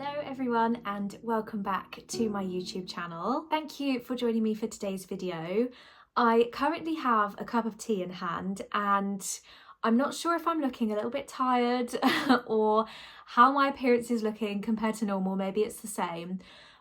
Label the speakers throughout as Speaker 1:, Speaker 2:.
Speaker 1: Hello everyone and welcome back to my YouTube channel. Thank you for joining me for today's video. I currently have a cup of tea in hand and I'm not sure if I'm looking a little bit tired or how my appearance is looking compared to normal. Maybe it's the same,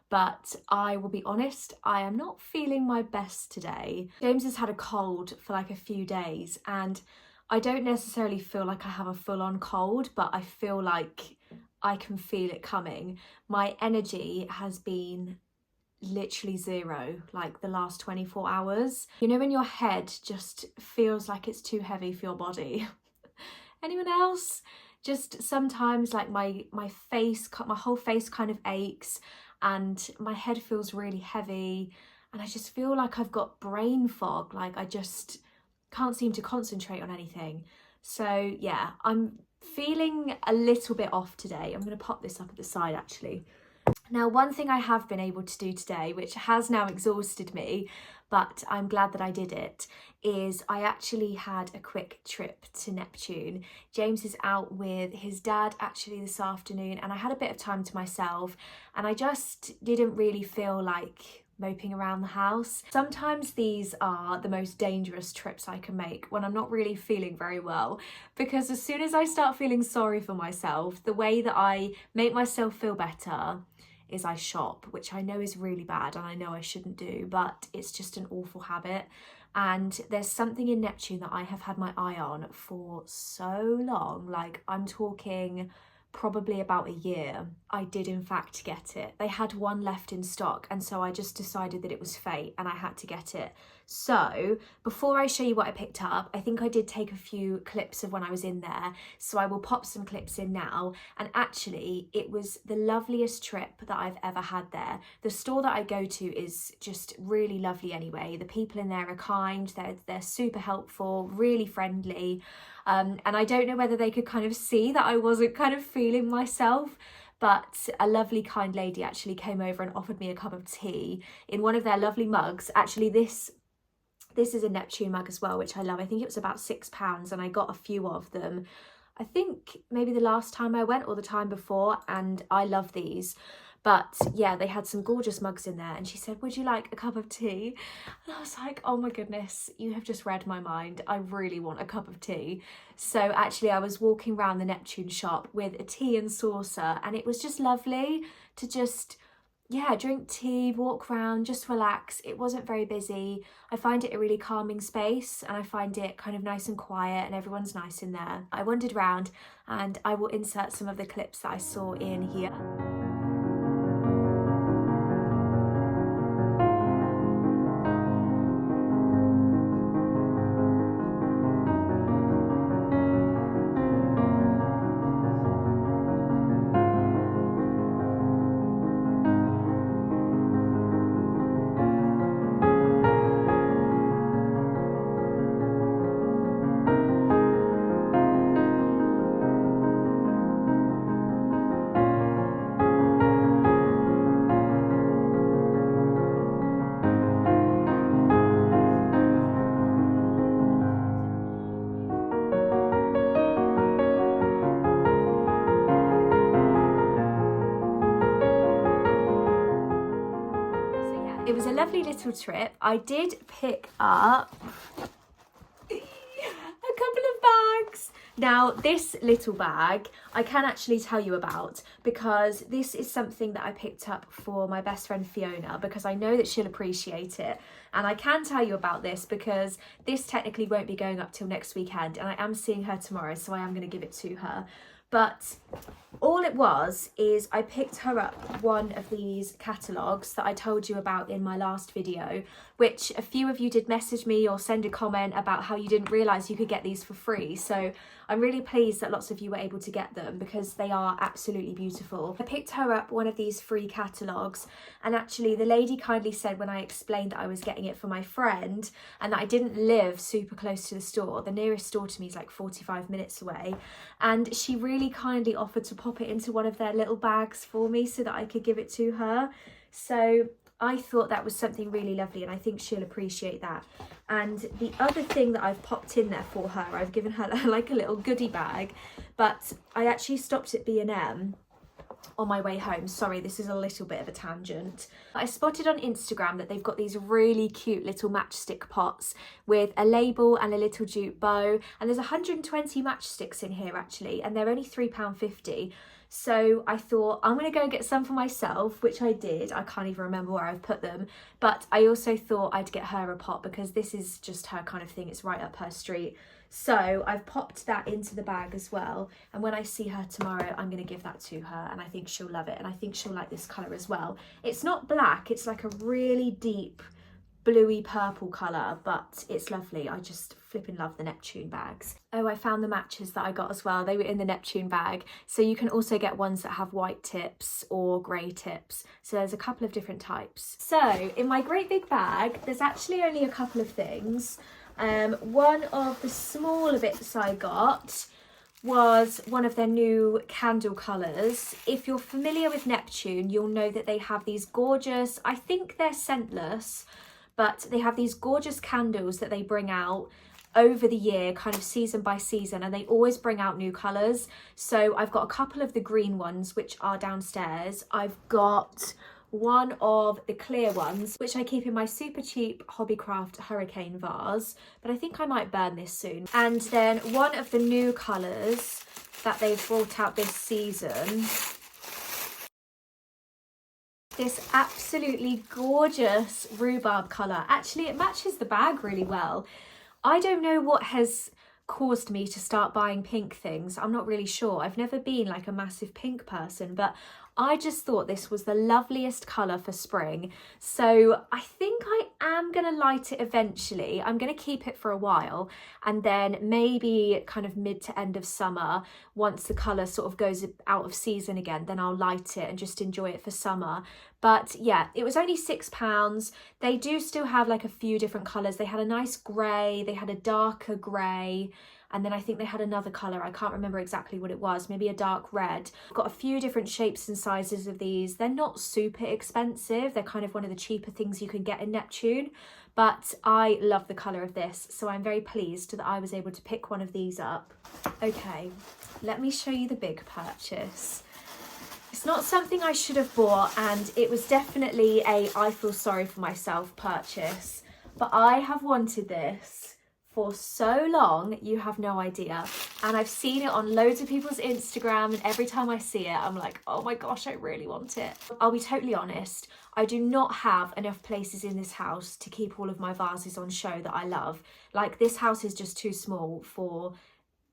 Speaker 1: but I will be honest, I am not feeling my best today. James has had a cold for like a few days and I don't necessarily feel like I have a full-on cold, but I feel like I can feel it coming. My energy has been literally zero, like the last 24 hours. You know when your head just feels like it's too heavy for your body? Anyone else? Just sometimes like my face, my whole face kind of aches and my head feels really heavy and I just feel like I've got brain fog, like I just can't seem to concentrate on anything. So yeah, I'm feeling a little bit off today. I'm going to pop this up at the side actually. Now, one thing I have been able to do today, which has now exhausted me, but I'm glad that I did it, is I actually had a quick trip to Neptune. James is out with his dad actually this afternoon and I had a bit of time to myself and I just didn't really feel like moping around the house. Sometimes these are the most dangerous trips I can make when I'm not really feeling very well, because as soon as I start feeling sorry for myself, the way that I make myself feel better is I shop, which I know is really bad and I know I shouldn't do, but it's just an awful habit. And there's something in Neptune that I have had my eye on for so long, like I'm talking probably about a year. I did in fact get it. They had one left in stock and so I just decided that it was fate and I had to get it. So before I show you what I picked up, I think I did take a few clips of when I was in there, so I will pop some clips in now. And actually it was the loveliest trip that I've ever had there. The store that I go to is just really lovely anyway. The people in there are kind, they're super helpful, really friendly. And I don't know whether they could kind of see that I wasn't kind of feeling myself, but a lovely kind lady actually came over and offered me a cup of tea in one of their lovely mugs. Actually, this is a Neptune mug as well, which I love. I think it was about £6 and I got a few of them. I think maybe the last time I went or the time before, and I love these. But yeah, they had some gorgeous mugs in there and she said, would you like a cup of tea? And I was like, oh my goodness, you have just read my mind. I really want a cup of tea. So actually I was walking around the Neptune shop with a tea and saucer and it was just lovely to just, yeah, drink tea, walk around, just relax. It wasn't very busy. I find it a really calming space and I find it kind of nice and quiet and everyone's nice in there. I wandered around and I will insert some of the clips that I saw in here. It was a lovely little trip. I did pick up a couple of bags. Now this little bag I can actually tell you about because this is something that I picked up for my best friend Fiona because I know that she'll appreciate it. And I can tell you about this because this technically won't be going up till next weekend and I am seeing her tomorrow, so I am going to give it to her. But all it was is I picked her up one of these catalogues that I told you about in my last video, which a few of you did message me or send a comment about how you didn't realise you could get these for free. So I'm really pleased that lots of you were able to get them because they are absolutely beautiful. I picked her up one of these free catalogues and actually the lady kindly said when I explained that I was getting it for my friend and that I didn't live super close to the store, the nearest store to me is like 45 minutes away, and she really kindly offered to pop it into one of their little bags for me so that I could give it to her. So I thought that was something really lovely and I think she'll appreciate that. And the other thing that I've popped in there for her, I've given her like a little goodie bag, but I actually stopped at B&M on my way home. Sorry, this is a little bit of a tangent. I spotted on Instagram that they've got these really cute little matchstick pots with a label and a little jute bow, and there's 120 matchsticks in here actually, and they're only £3.50. So I thought I'm gonna go get some for myself, which I did. I can't even remember where I've put them, but I also thought I'd get her a pot because this is just her kind of thing. It's right up her street. So I've popped that into the bag as well, and when I see her tomorrow I'm going to give that to her, and I think she'll love it, and I think she'll like this colour as well. It's not black, it's like a really deep bluey purple colour, but it's lovely. I just flipping love the Neptune bags. Oh, I found the matches that I got as well. They were in the Neptune bag, so you can also get ones that have white tips or grey tips, so there's a couple of different types. So in my great big bag there's actually only a couple of things. One of the smaller bits I got was one of their new candle colours. If you're familiar with Neptune, you'll know that they have these gorgeous, I think they're scentless, but they have these gorgeous candles that they bring out over the year, kind of season by season, and they always bring out new colours. So I've got a couple of the green ones, which are downstairs. I've got one of the clear ones, which I keep in my super cheap Hobbycraft Hurricane vase, but I think I might burn this soon. And then one of the new colours that they've brought out this season, this absolutely gorgeous rhubarb colour. Actually, it matches the bag really well. I don't know what has caused me to start buying pink things. I'm not really sure. I've never been like a massive pink person, but I just thought this was the loveliest colour for spring. So I think I am going to light it eventually. I'm going to keep it for a while, and then maybe kind of mid to end of summer, once the colour sort of goes out of season again, then I'll light it and just enjoy it for summer. But yeah, it was only £6. They do still have like a few different colours. They had a nice grey, they had a darker grey, and then I think they had another colour. I can't remember exactly what it was, maybe a dark red. Got a few different shapes and sizes of these. They're not super expensive. They're kind of one of the cheaper things you can get in Neptune, but I love the colour of this, so I'm very pleased that I was able to pick one of these up. Okay, let me show you the big purchase. It's not something I should have bought, and it was definitely a I feel sorry for myself purchase, but I have wanted this for so long, you have no idea. And I've seen it on loads of people's Instagram, and every time I see it, I'm like, oh my gosh, I really want it. I'll be totally honest, I do not have enough places in this house to keep all of my vases on show that I love. Like, this house is just too small for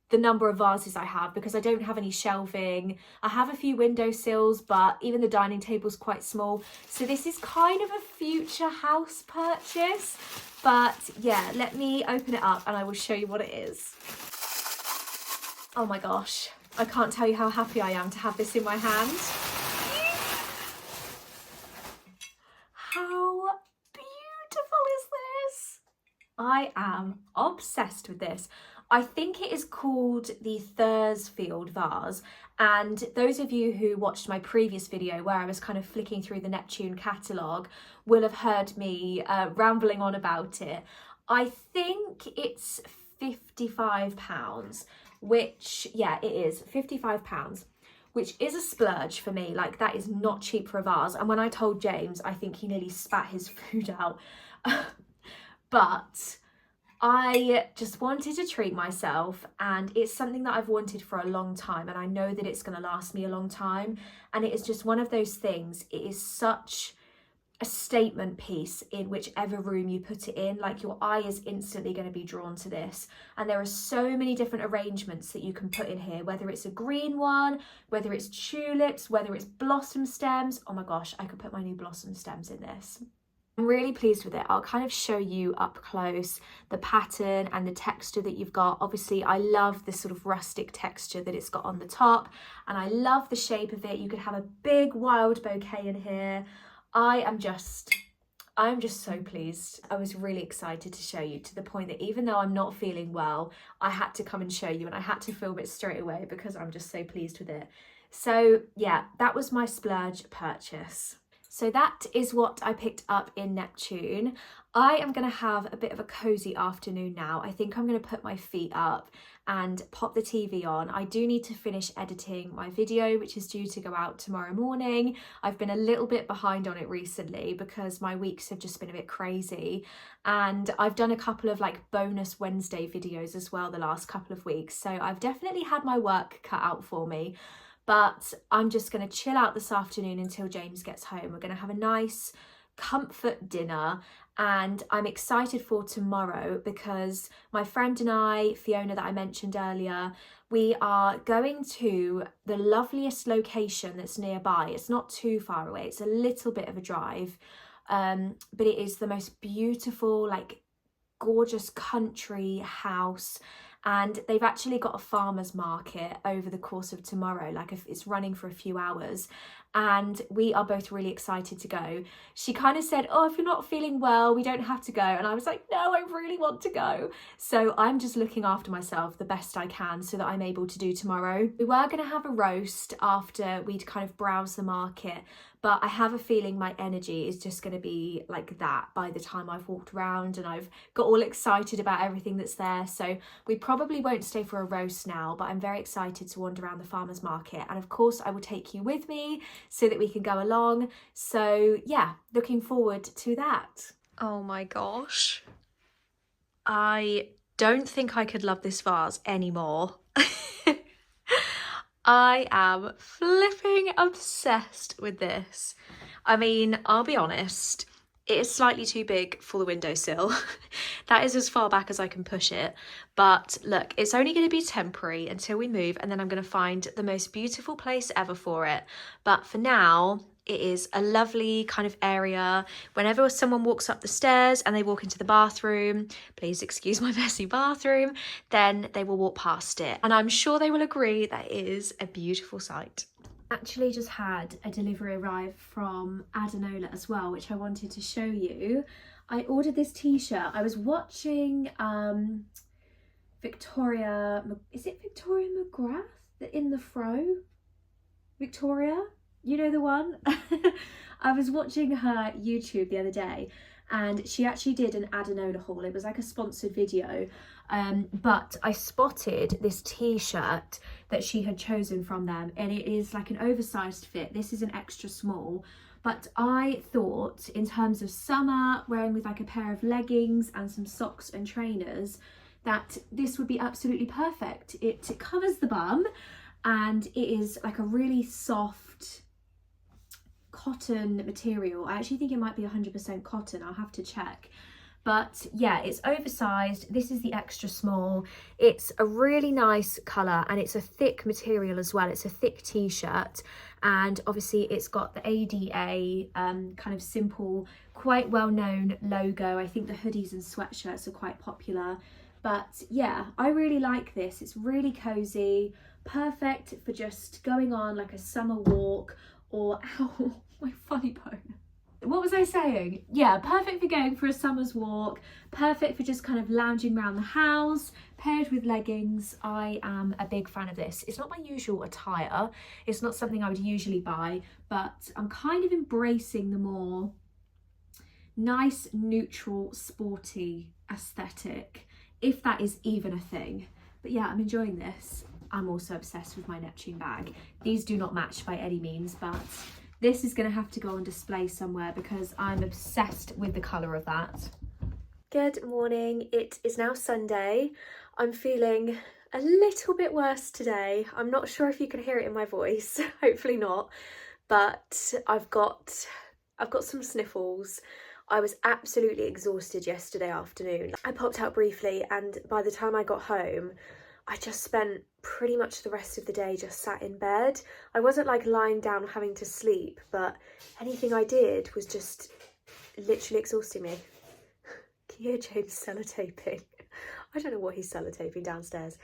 Speaker 1: the number of vases I have, because I don't have any shelving. I have a few windowsills, but even the dining table's quite small. So this is kind of a future house purchase. But yeah, let me open it up and I will show you what it is. Oh my gosh, I can't tell you how happy I am to have this in my hand. How beautiful is this? I am obsessed with this. I think it is called the Thursfield vase, and those of you who watched my previous video where I was kind of flicking through the Neptune catalogue will have heard me rambling on about it. I think it's £55, which, yeah, it is £55, which is a splurge for me. Like, that is not cheap for a vase, and when I told James, I think he nearly spat his food out. But I just wanted to treat myself, and it's something that I've wanted for a long time, and I know that it's going to last me a long time, and it is just one of those things. It is such a statement piece in whichever room you put it in. Like, your eye is instantly going to be drawn to this, and there are so many different arrangements that you can put in here, whether it's a green one, whether it's tulips, whether it's blossom stems. Oh my gosh, I could put my new blossom stems in this. I'm really pleased with it. I'll kind of show you up close the pattern and the texture that you've got. Obviously, I love this sort of rustic texture that it's got on the top, and I love the shape of it. You could have a big wild bouquet in here. I'm just so pleased. I was really excited to show you, to the point that even though I'm not feeling well, I had to come and show you, and I had to film it straight away because I'm just so pleased with it. So yeah, that was my splurge purchase. So that is what I picked up in Neptune. I am going to have a bit of a cozy afternoon now. I think I'm going to put my feet up and pop the TV on. I do need to finish editing my video, which is due to go out tomorrow morning. I've been a little bit behind on it recently because my weeks have just been a bit crazy, and I've done a couple of like bonus Wednesday videos as well the last couple of weeks, so I've definitely had my work cut out for me. But I'm just going to chill out this afternoon until James gets home. We're going to have a nice comfort dinner, and I'm excited for tomorrow because my friend and I, Fiona, that I mentioned earlier, we are going to the loveliest location that's nearby. It's not too far away, it's a little bit of a drive, but it is the most beautiful, like gorgeous country house. And they've actually got a farmer's market over the course of tomorrow, like it's running for a few hours, and we are both really excited to go. She kind of said, oh, if you're not feeling well, we don't have to go. And I was like, no, I really want to go. So I'm just looking after myself the best I can so that I'm able to do tomorrow. We were going to have a roast after we'd kind of browsed the market, but I have a feeling my energy is just going to be like that by the time I've walked around and I've got all excited about everything that's there. So we probably won't stay for a roast now, but I'm very excited to wander around the farmer's market. And of course I will take you with me so that we can go along. So yeah, looking forward to that. Oh my gosh. I don't think I could love this vase anymore. I am flipping obsessed with this. I mean, I'll be honest, it is slightly too big for the windowsill. That is as far back as I can push it. But look, it's only going to be temporary until we move, and then I'm going to find the most beautiful place ever for it. But for now, it is a lovely kind of area. Whenever someone walks up the stairs and they walk into the bathroom, please excuse my messy bathroom, then they will walk past it. And I'm sure they will agree that it is a beautiful sight. Actually just had a delivery arrive from Adenola as well, which I wanted to show you. I ordered this t-shirt. I was watching Victoria, is it Victoria McGrath in the Fro? Victoria? You know the one? I was watching her YouTube the other day, and she actually did an Adenola haul. It was like a sponsored video, but I spotted this t-shirt that she had chosen from them, and it is like an oversized fit. This is an extra small, but I thought in terms of summer, wearing with like a pair of leggings and some socks and trainers, that this would be absolutely perfect. It covers the bum, and it is like a really soft cotton material. I actually think it might be 100% cotton. I'll have to check. But yeah, it's oversized. This is the extra small. It's a really nice colour, and it's a thick material as well. It's a thick t-shirt, and obviously it's got the ADA kind of simple, quite well-known logo. I think the hoodies and sweatshirts are quite popular. But yeah, I really like this. It's really cozy, perfect for just going on like a summer walk, or ow, my funny bone. What was I saying? Yeah, perfect for going for a summer's walk, perfect for just kind of lounging around the house, paired with leggings. I am a big fan of this. It's not my usual attire. It's not something I would usually buy, but I'm kind of embracing the more nice, neutral, sporty aesthetic, if that is even a thing. But yeah, I'm enjoying this. I'm also obsessed with my Neptune bag. These do not match by any means, but this is going to have to go on display somewhere because I'm obsessed with the colour of that. Good morning. It is now Sunday. I'm feeling a little bit worse today. I'm not sure if you can hear it in my voice. Hopefully not. But I've got some sniffles. I was absolutely exhausted yesterday afternoon. I popped out briefly, and by the time I got home, I just spent pretty much the rest of the day just sat in bed. I wasn't like lying down having to sleep, but anything I did was just literally exhausting me. Can you hear James sellotaping? I don't know what he's sellotaping downstairs.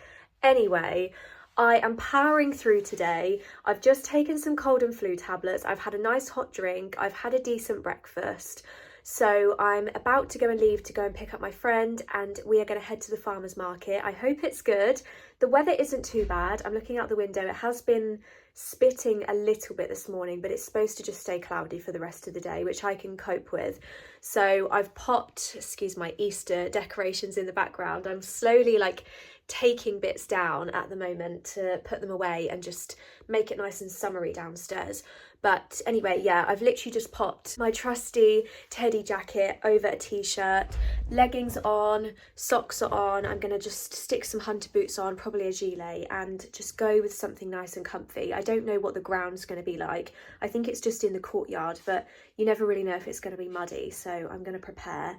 Speaker 1: Anyway, I am powering through today. I've just taken some cold and flu tablets. I've had a nice hot drink. I've had a decent breakfast. So I'm about to go and leave to go and pick up my friend, and we are going to head to the farmer's market. I hope it's good. The weather isn't too bad. I'm looking out the window. It has been spitting a little bit this morning, but it's supposed to just stay cloudy for the rest of the day, which I can cope with. So I've popped, excuse my Easter decorations in the background. I'm slowly like taking bits down at the moment to put them away and just make it nice and summery downstairs. But anyway, yeah, I've literally just popped my trusty teddy jacket over a t-shirt, leggings on, socks are on. I'm gonna just stick some hunter boots on, probably a gilet, and just go with something nice and comfy. I don't know what the ground's gonna be like. I think it's just in the courtyard, but you never really know if it's gonna be muddy, so I'm gonna prepare.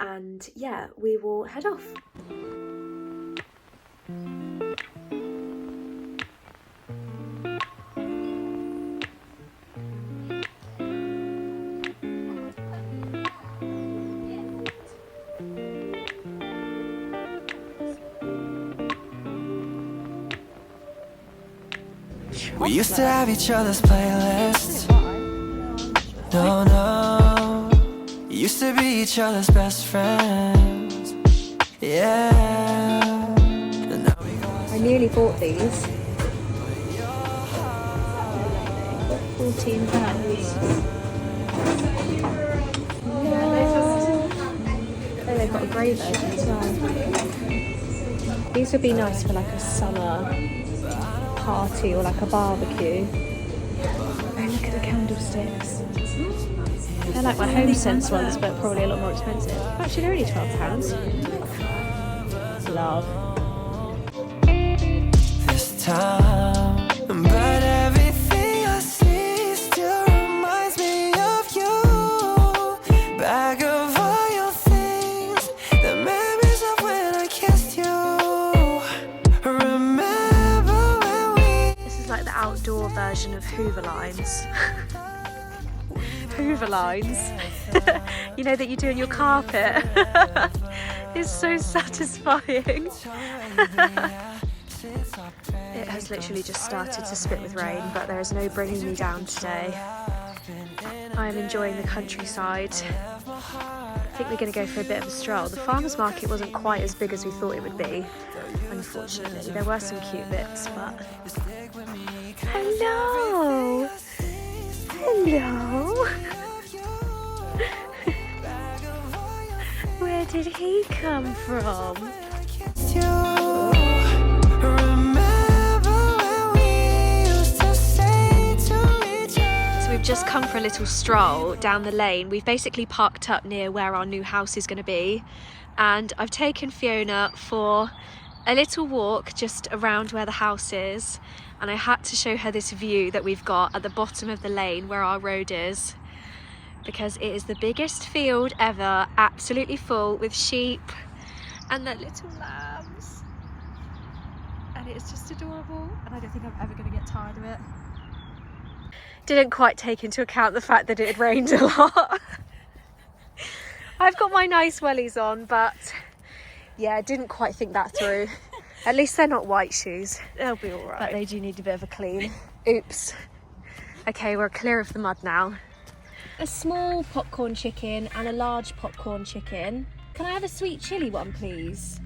Speaker 1: And yeah, we will head off.
Speaker 2: We used to have each other's playlists. No, no. Used to be each other's best friends. Yeah. And now we got
Speaker 1: I nearly bought these. £14. Oh, they've got a grey version as well. These would be nice for like a summer party or like a barbecue. Oh, look at the candlesticks. They're like my HomeSense ones, but probably a lot more expensive. Actually, they're only £12. Love.
Speaker 2: this time, but everything I see still reminds me of you. Bag of all your things, the memories of when I kissed you. Remember when we...
Speaker 1: This is like the outdoor version of Hoover lines. Hoover lines. You know, that you do in your carpet. It's so satisfying. It has literally just started to spit with rain, but there is no bringing me down today. I am enjoying the countryside. I think we're going to go for a bit of a stroll. The farmer's market wasn't quite as big as we thought it would be, unfortunately. There were some cute bits, but... Hello! Hello! Where did he come from? So we've just come for a little stroll down the lane. We've basically parked up near where our new house is going to be, and I've taken Fiona for a little walk just around where the house is, and I had to show her this view that we've got at the bottom of the lane where our road is, because it is the biggest field ever, absolutely full with sheep and their little lambs, and it's just adorable, and I don't think I'm ever going to get tired of it. Didn't quite take into account the fact that it had rained a lot. I've got my nice wellies on, but yeah, didn't quite think that through. At least they're not white shoes. They'll be all right. But they do need a bit of a clean. Oops. Okay, we're clear of the mud now. A small popcorn chicken and a large popcorn chicken. Can I have a sweet chilli one, please?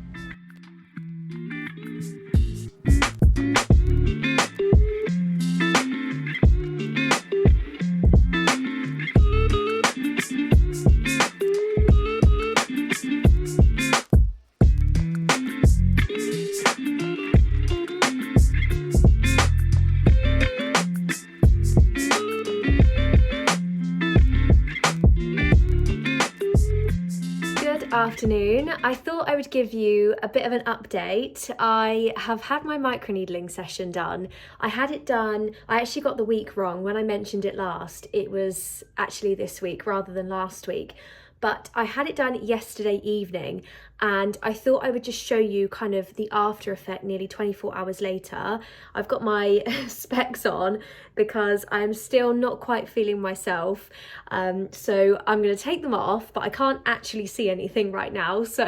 Speaker 1: Afternoon. I thought I would give you a bit of an update. I have had my microneedling session done. I had it done, I actually got the week wrong when I mentioned it last. It was actually this week rather than last week, but I had it done yesterday evening, and I thought I would just show you kind of the after effect nearly 24 hours later. I've got my specs on because I'm still not quite feeling myself, so I'm going to take them off, but I can't actually see anything right now, so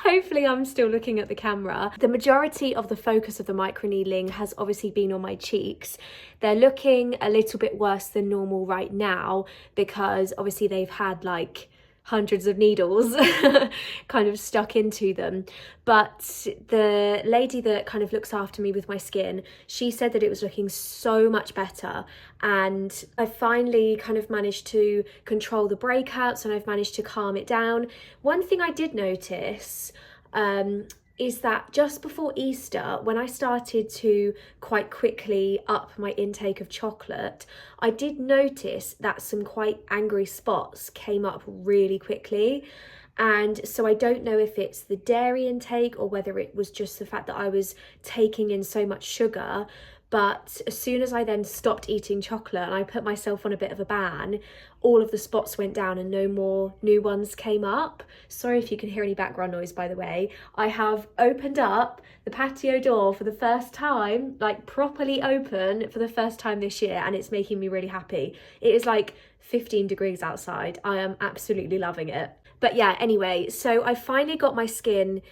Speaker 1: hopefully I'm still looking at the camera. The majority of the focus of the microneedling has obviously been on my cheeks. They're looking a little bit worse than normal right now because obviously they've had like hundreds of needles kind of stuck into them. But the lady that kind of looks after me with my skin, she said that it was looking so much better, and I finally kind of managed to control the breakouts and I've managed to calm it down. One thing I did notice is that just before Easter, when I started to quite quickly up my intake of chocolate, I did notice that some quite angry spots came up really quickly. And so I don't know if it's the dairy intake or whether it was just the fact that I was taking in so much sugar. But as soon as I then stopped eating chocolate and I put myself on a bit of a ban, all of the spots went down and no more new ones came up. Sorry if you can hear any background noise, by the way. I have opened up the patio door for the first time, like properly open for the first time this year, and it's making me really happy. It is like 15 degrees outside. I am absolutely loving it. But yeah, anyway, so I finally got my skin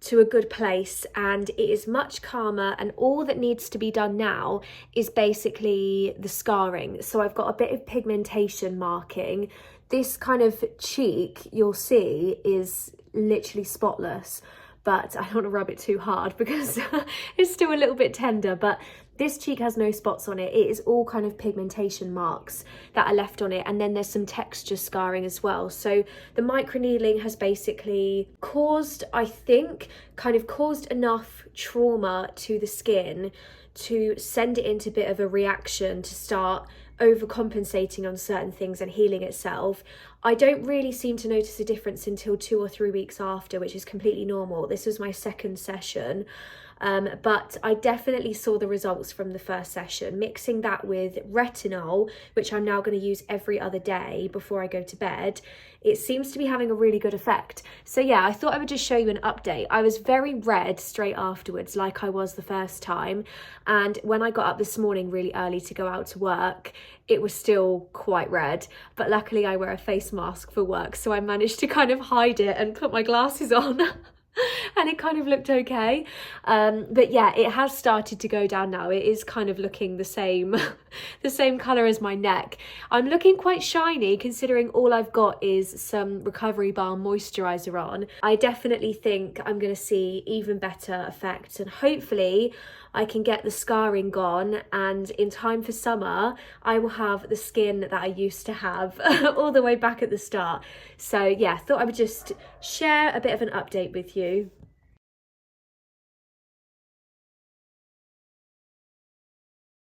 Speaker 1: to a good place and it is much calmer, and all that needs to be done now is basically the scarring. So I've got a bit of pigmentation marking. This kind of cheek you'll see is literally spotless, but I don't want to rub it too hard because it's still a little bit tender. But this cheek has no spots on it. It is all kind of pigmentation marks that are left on it, and then there's some texture scarring as well. So the microneedling has basically caused, I think, kind of caused enough trauma to the skin to send it into a bit of a reaction to start overcompensating on certain things and healing itself. I don't really seem to notice a difference until 2 or 3 weeks after, which is completely normal. This was my second session. But I definitely saw the results from the first session. Mixing that with retinol, which I'm now going to use every other day before I go to bed, it seems to be having a really good effect. So yeah, I thought I would just show you an update. I was very red straight afterwards, like I was the first time. And when I got up this morning really early to go out to work, it was still quite red. But luckily I wear a face mask for work, so I managed to kind of hide it and put my glasses on. And it kind of looked okay. But yeah, it has started to go down now. It is kind of looking the same the same colour as my neck. I'm looking quite shiny considering all I've got is some Recovery Balm moisturiser on. I definitely think I'm going to see even better effects, and hopefully I can get the scarring gone, and in time for summer I will have the skin that I used to have all the way back at the start. So yeah, thought I would just share a bit of an update with you.